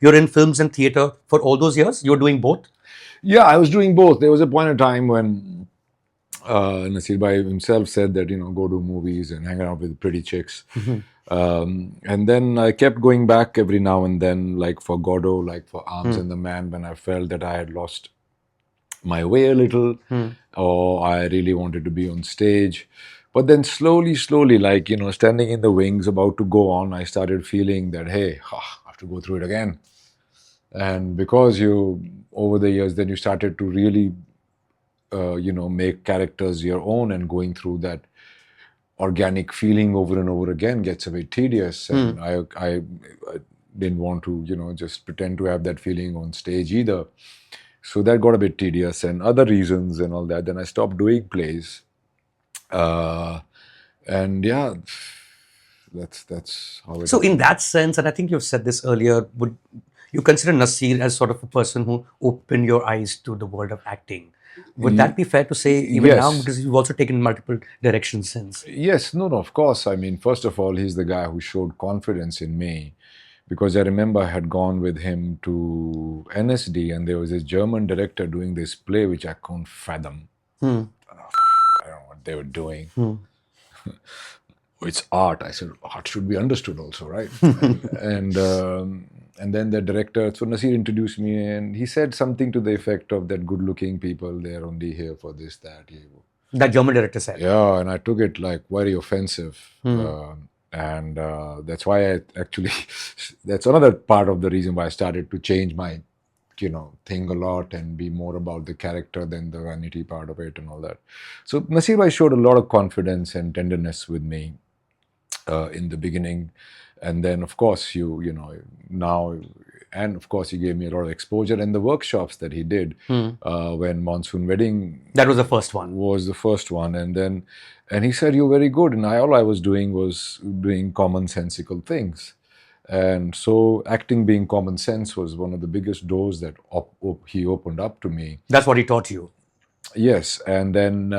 You're in films and theatre for all those years? You're doing both? Yeah, I was doing both. There was a point in time when Nasir Bhai himself said that, go to movies and hang out with pretty chicks. And then I kept going back every now and then, like for Godot, like for Arms and the Man, when I felt that I had lost my way a little, or I really wanted to be on stage. But then slowly, like, standing in the wings, about to go on, I started feeling that, hey, I have to go through it again. And because over the years, then you started to really, make characters your own, and going through that organic feeling over and over again gets a bit tedious. And I didn't want to, just pretend to have that feeling on stage either. So that got a bit tedious, and other reasons and all that. Then I stopped doing plays. And yeah, that's how it. So in that sense, and I think you've said this earlier, would you consider Naseer as sort of a person who opened your eyes to the world of acting? Would that be fair to say even now? Yes. Because you've also taken multiple directions since. Yes, no, of course. I mean, first of all, he's the guy who showed confidence in me, because I remember I had gone with him to NSD, and there was this German director doing this play which I couldn't fathom. I don't know what they were doing. It's art. I said, art should be understood also, right? And then the director, so Naseer introduced me, and he said something to the effect of that good-looking people, they're only here for this, that. That German director said. Yeah, and I took it like very offensive. And that's why I actually, that's another part of the reason why I started to change my, thing a lot and be more about the character than the vanity part of it and all that. So Naseer Bhai showed a lot of confidence and tenderness with me in the beginning. And then, of course, now, and of course, he gave me a lot of exposure, and the workshops that he did when Monsoon Wedding. That was the first one. Was the first one. And he said, you're very good. And all I was doing was doing commonsensical things. And so acting being common sense was one of the biggest doors that he opened up to me. That's what he taught you. Yes. And then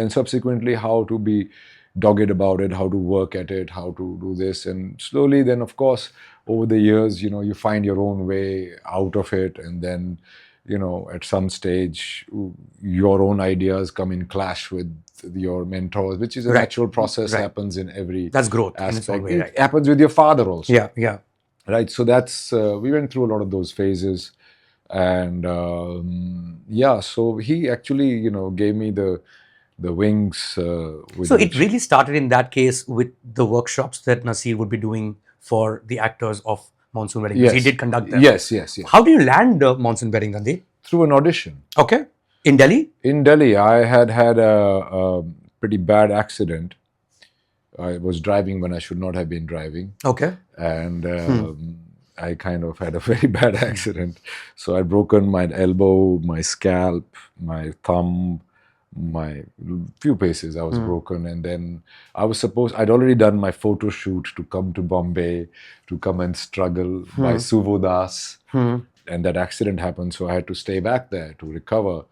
subsequently how to be dogged about it, how to work at it, how to do this. And slowly then, of course, over the years, you find your own way out of it. And then, at some stage, your own ideas come in clash with your mentors, which is a natural process, happens in every That's growth aspect. Way, right? It happens with your father also. Yeah. Right. So that's, we went through a lot of those phases. And so he actually, gave me the wings. So it really started in that case with the workshops that Naseer would be doing for the actors of Monsoon Wedding. Yes. He did conduct them. Yes. How do you land Monsoon Wedding, Randeep? Through an audition. Okay. In Delhi? In Delhi, I had a pretty bad accident. I was driving when I should not have been driving. Okay. And I kind of had a very bad accident. So I'd broken my elbow, my scalp, my thumb, my few places I was broken. And then I'd already done my photo shoot to come to Bombay to come and struggle by Suvodas. And that accident happened, so I had to stay back there to recover.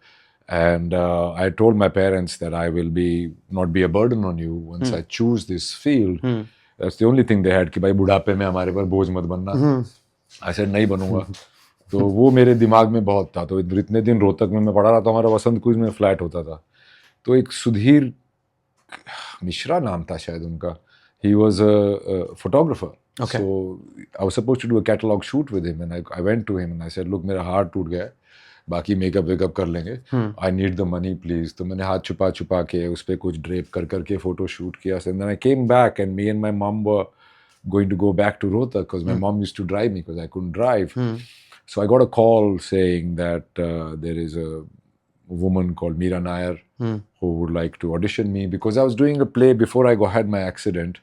And I told my parents that I will not be a burden on you once I choose this field. That's the only thing they had, कि भाई बुढ़ापे में हमारे पर बोझ मत बनना. I said नहीं बनूंगा. तो वो मेरे दिमाग में बहुत था. तो इतने दिन रोहतक में मैं पढ़ा रहा था, हमारा वसंत कुंज में फ्लैट होता था. तो एक सुधीर मिश्रा नाम था शायद उनका. He was a photographer. Okay. So I was supposed to do a catalog shoot with him, and I went to him and I said, look, मेरा हाथ टूट गया है, बाकी मेकअप वेकअप कर लेंगे. I need the money, please. तो मैंने हाथ छुपा के उस पर कुछ ड्रेप करके फोटो शूट किया. And then I came back, and me and my mom were going to go back to Rohtak because my mom used to drive me because I couldn't drive. So I got a call saying that there is a woman called Mira Nair who would like to audition me, because I was doing a play before I had my accident.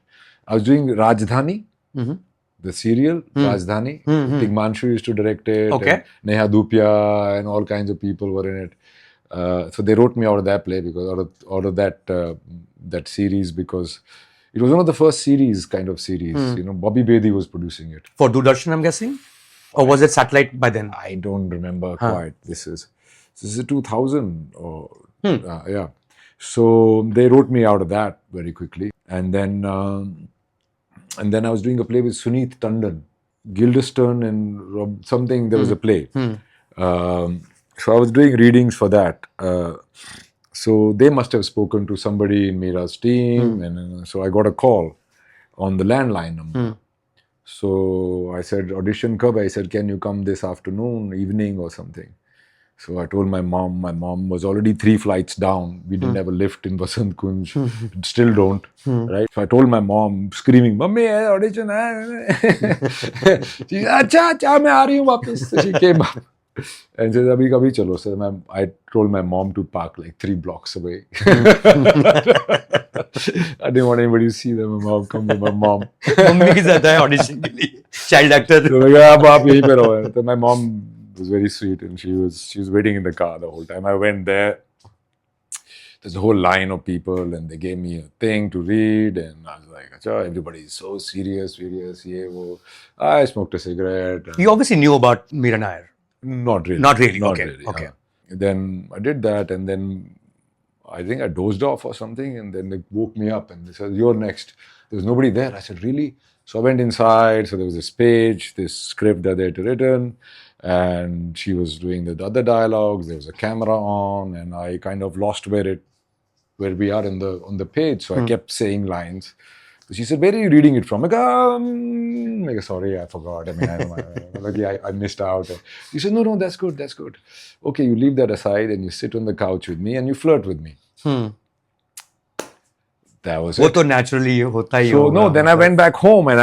I was doing Rajdhani, the serial Rajdhani. Tigmanshu used to direct it. Okay. Neha Dupia and all kinds of people were in it. So they wrote me out of that play, because out of that series, because it was one of the first kind of series. Bobby Bedi was producing it. For Doordarshan, I'm guessing? Or was it satellite by then? I don't remember quite. This is 2000 or yeah. So they wrote me out of that very quickly, and then I was doing a play with Suneet Tandon. Guildeston and something. There was a play. So I was doing readings for that. So they must have spoken to somebody in Mira's team, and so I got a call on the landline number. So I said, audition kab? I said, can you come this afternoon, evening or something? So I told my mom. My mom was already 3 flights down. We didn't have a lift in Vasant Kunj. Still don't. Right? So I told my mom, screaming, "Mummy, audition hai." She said, "Acha, acha, main aa rahi hu wapas." So she came up and said, "Abhi kabhi chalo." So I told my mom to park like 3 blocks away. I didn't want anybody to see them. My mom, come with my mom. Mummy के साथ है audition के लिए child actor. So मैं कहा, "अब आप यहीं पे रहो." So my mom was very sweet, and she was waiting in the car the whole time. I went there. There's a whole line of people, and they gave me a thing to read, and I was like, "Acha, everybody is so serious. Ye, wo." I smoked a cigarette. You obviously knew about Mira Nair. Not really. Not really. Not Okay. really. Okay. Then I did that, and then I think I dozed off or something, and then they woke me up and they said, "You're next." There was nobody there. I said, "Really?" So I went inside. So there was this page, this script that they had written, and she was doing the other dialogues. There was a camera on, and I kind of lost where we are on the page. So I kept saying lines. So she said, "Where are you reading it from?" I go, "Sorry, I forgot. I mean, I missed out." She said, "No, that's good. That's good. Okay, you leave that aside and you sit on the couch with me and you flirt with me." That was वो it. तो naturally होता ही So होगा. no, then I went back home and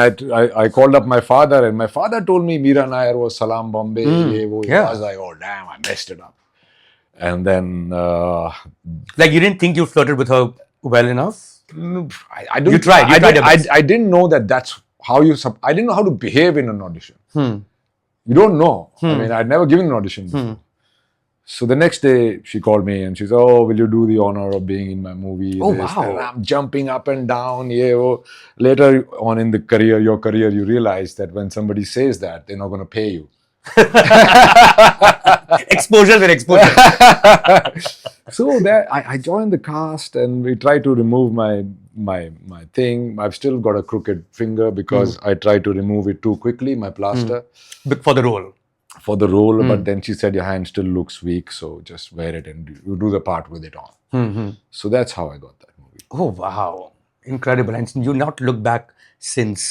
I called up my father, and my father told me Mira Nair was Salam Bombay. Ye, wo. Yeah. I was like, "Oh damn, I messed it up." And then Like you didn't think you flirted with her well enough? I don't. You tried. You tried your best. I didn't know that that's how you. I didn't know how to behave in an audition. You don't know. I mean, I'd never given an audition before. So the next day, she called me and she said, "Oh, will you do the honor of being in my movie?" Oh, This, wow. and I'm jumping up and down. Yeah. Oh. Later on in your career, you realize that when somebody says that, they're not going to pay you. Exposure with exposure. So there, I joined the cast, and we tried to remove my thing. I've still got a crooked finger because I tried to remove it too quickly, my plaster. But for the role. For the role, but then she said, "Your hand still looks weak, so just wear it and you do the part with it on." So that's how I got that movie. Oh wow, incredible! And you not look back since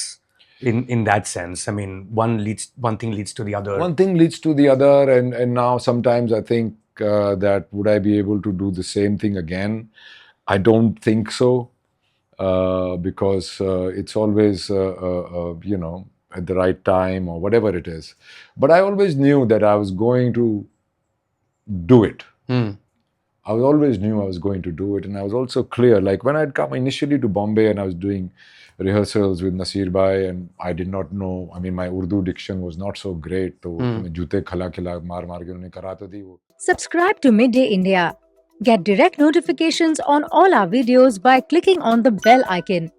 in that sense. I mean, one thing leads to the other. One thing leads to the other, and now sometimes I think that would I be able to do the same thing again? I don't think so, because it's always at the right time or whatever it is. But I always knew that I was going to do it. I always knew I was going to do it, and I was also clear. Like when I'd come initially to Bombay and I was doing rehearsals with Naseer Bhai, and I did not know. I mean, my Urdu diction was not so great. तो मैं जूते खिला खिला मार मार के उन्हें कराते थी वो. Subscribe to Midday India. Get direct notifications on all our videos by clicking on the bell icon.